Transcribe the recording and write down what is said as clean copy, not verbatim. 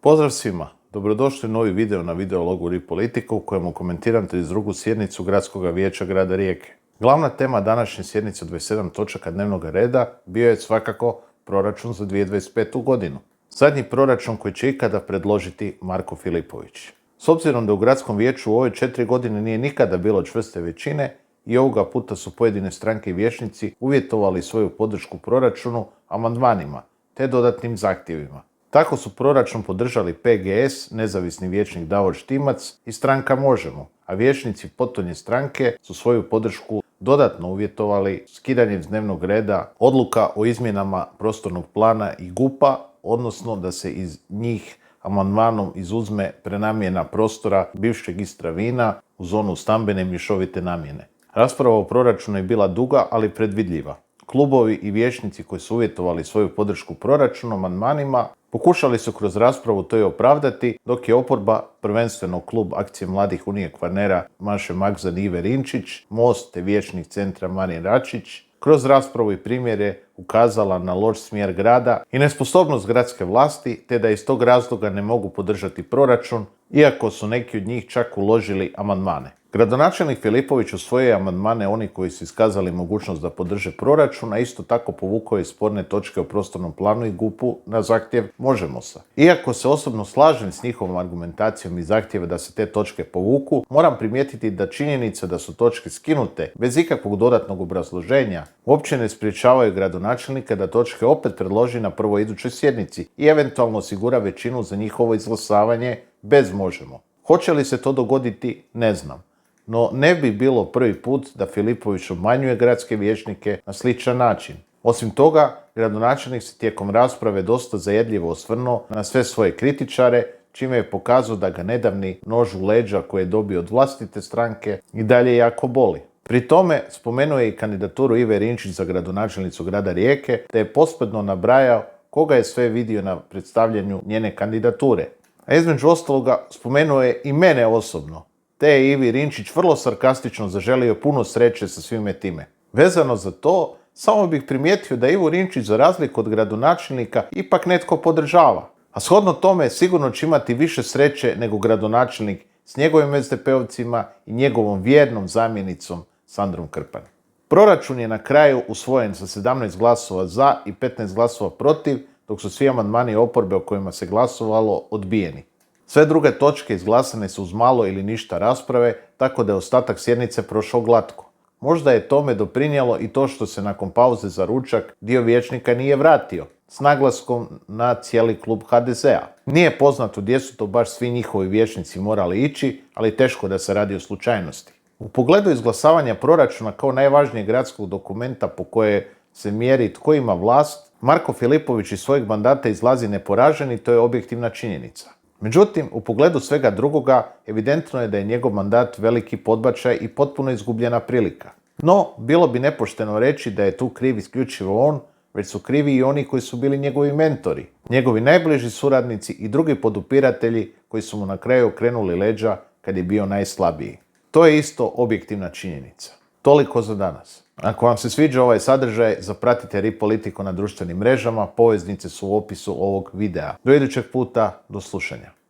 Pozdrav svima! Dobrodošli u novi video na videologu Ripolitika u kojemu komentiram 32. sjednicu Gradskog vijeća grada Rijeke. Glavna tema današnje sjednice od 27 točaka dnevnog reda bio je svakako proračun za 2025. godinu. Zadnji proračun koji će ikada predložiti Marko Filipović. S obzirom da u Gradskom vijeću u ove 4 godine nije nikada bilo čvrste većine, i ovoga puta su pojedine stranke i vijećnici uvjetovali svoju podršku proračunu amandmanima te dodatnim zahtjevima. Tako su proračun podržali PGS, nezavisni vijećnik Davor Štimac i stranka Možemo, a vijećnici potonje stranke su svoju podršku dodatno uvjetovali skidanjem s dnevnog reda odluka o izmjenama prostornog plana i GUP-a, odnosno da se iz njih amandmanom izuzme prenamjena prostora bivšeg Istra Vina u zonu stambene mješovite namjene. Rasprava o proračunu je bila duga, ali predvidljiva. Klubovi i vijećnici koji su uvjetovali svoju podršku proračunu amandmanima pokušali su kroz raspravu to i opravdati, dok je oporba, prvenstveno klub Akcije mladih Unije Kvarnera Maše Magzan i Ive Rinčić, Most te vijećnik Centra Marin Račić, kroz raspravu i primjere ukazala na loš smjer grada i nesposobnost gradske vlasti, te da iz tog razloga ne mogu podržati proračun, iako su neki od njih čak uložili amandmane. Gradonačelnik Filipović usvojio je amandmane oni koji su iskazali mogućnost da podrže proračun, a isto tako povukao je sporne točke o prostornom planu i GUP-u na zahtjev Možemo se. Iako se osobno slažem s njihovom argumentacijom i zahtjeva da se te točke povuku, moram primijetiti da činjenica da su točke skinute bez ikakvog dodatnog obrazloženja uopće ne sprječavaju gradonačelnika da točke opet predloži na prvoj idućoj sjednici i eventualno osigura većinu za njihovo izglasavanje bez Možemo. Hoće li se to dogoditi, ne znam. No ne bi bilo prvi put da Filipović obmanjuje gradske vijećnike na sličan način. Osim toga, gradonačelnik se tijekom rasprave dosta zajedljivo osvrnuo na sve svoje kritičare, čime je pokazao da ga nedavni nož u leđa koje je dobio od vlastite stranke i dalje jako boli. Pri tome spomenuo je i kandidaturu Ive Rinčić za gradonačelnicu grada Rijeke, te je posprdno nabrajao koga je sve vidio na predstavljanju njene kandidature. A između ostaloga spomenuo je i mene osobno, te je Ivi Rinčić vrlo sarkastično zaželio puno sreće sa svime time. Vezano za to, samo bih primijetio da Ivu Rinčić za razliku od gradonačelnika ipak netko podržava. A shodno tome sigurno će imati više sreće nego gradonačelnik s njegovim SDP-ovcima i njegovom vjernom zamjenicom Sandrom Krpan. Proračun je na kraju usvojen sa 17 glasova za i 15 glasova protiv, dok su svi amandmani oporbe o kojima se glasovalo odbijeni. Sve druge točke izglasane su uz malo ili ništa rasprave, tako da je ostatak sjednice prošao glatko. Možda je tome doprinijelo i to što se nakon pauze za ručak dio vijećnika nije vratio, s naglaskom na cijeli klub HDZ-a. Nije poznato gdje su to baš svi njihovi vijećnici morali ići, ali teško da se radi o slučajnosti. U pogledu izglasavanja proračuna kao najvažnijeg gradskog dokumenta po koje se mjeri tko ima vlast, Marko Filipović iz svojeg mandata izlazi neporažen i to je objektivna činjenica. Međutim, u pogledu svega drugoga, evidentno je da je njegov mandat veliki podbačaj i potpuno izgubljena prilika. No, bilo bi nepošteno reći da je tu kriv isključivo on, već su krivi i oni koji su bili njegovi mentori, njegovi najbliži suradnici i drugi podupiratelji koji su mu na kraju okrenuli leđa kad je bio najslabiji. To je isto objektivna činjenica. Toliko za danas. Ako vam se sviđa ovaj sadržaj, zapratite Ripolitiku na društvenim mrežama, poveznice su u opisu ovog videa. Do idućeg puta, do slušanja.